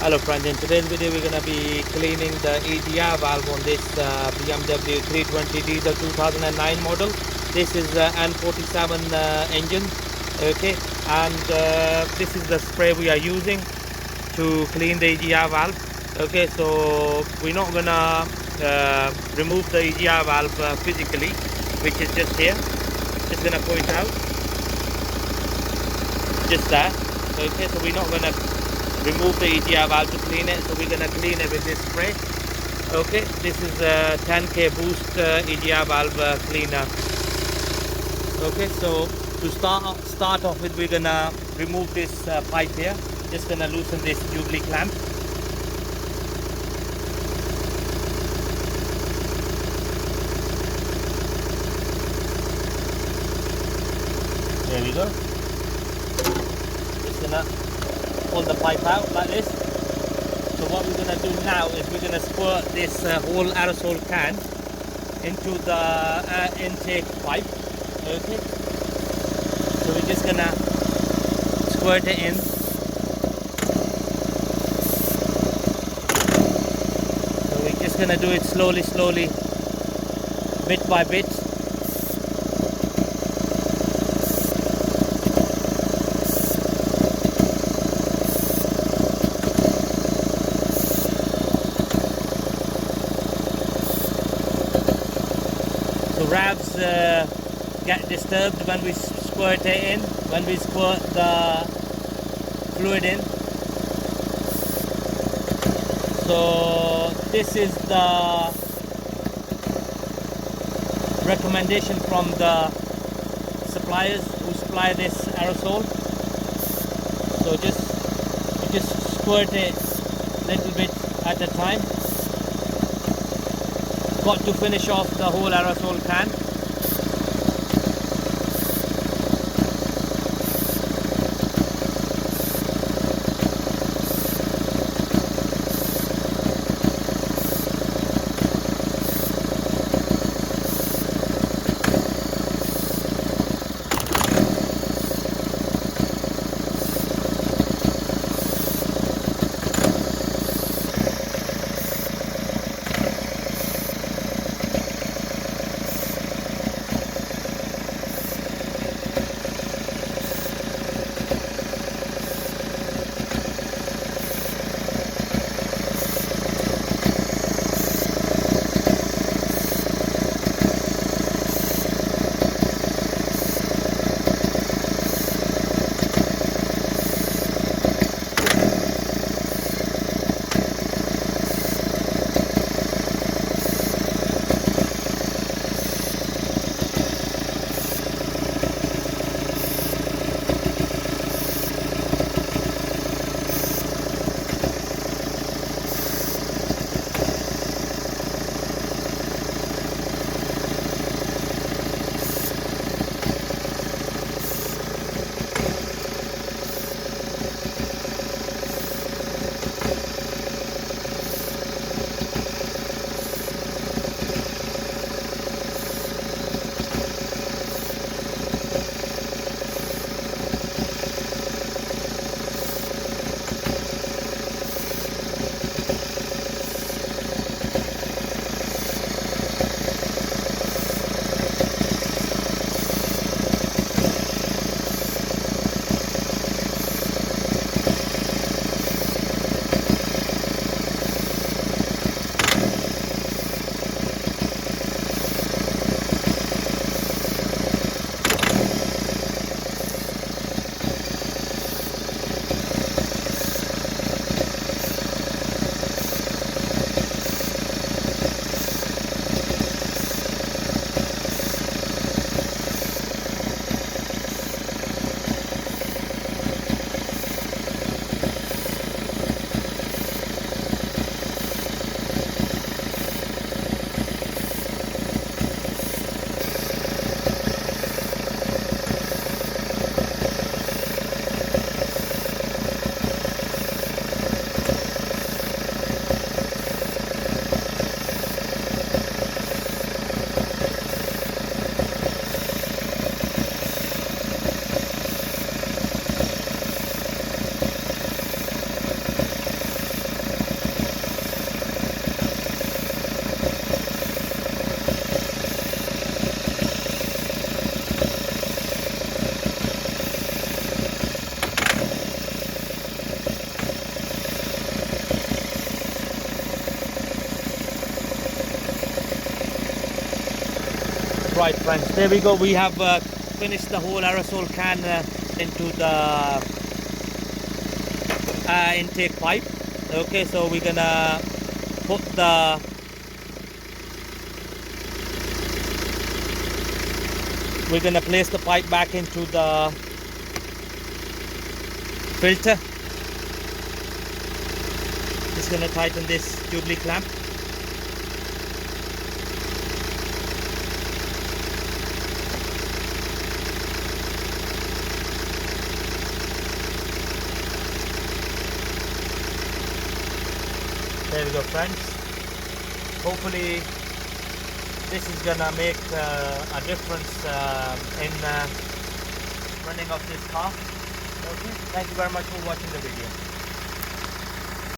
Hello friends, in today's video we're going to be cleaning the EGR valve on this BMW 320 diesel 2009 model. This is n47 engine, okay, and this is the spray we are using to clean the EGR valve. Okay, so we're not going to remove the EGR valve physically, which is just here. Just going to point out just that. Okay, so we're not going to remove the EGR valve to clean it, so we're going to clean it with this spray. Okay, this is a 10k boost EGR valve cleaner. Okay, so to start off with, we're going to remove this pipe here. Just going to loosen this jubilee clamp. There we go. Just going to pull the pipe out like this. So what we're going to do now is we're going to squirt this whole aerosol can into the intake pipe. Okay, so we're just going to squirt it in. So we're just going to do it slowly, bit by bit. Valves get disturbed when we squirt it in, when we squirt the fluid in. So this is the recommendation from the suppliers who supply this aerosol. So you just squirt it a little bit at a time. Got to finish off the whole aerosol can. Right friends, there we go. We have finished the whole aerosol can into the intake pipe. Okay, so we're gonna put the place the pipe back into the filter. Just gonna tighten this Jubilee clamp. There we go friends. Hopefully this is gonna make a difference in running of this car. Okay, thank you very much for watching the video.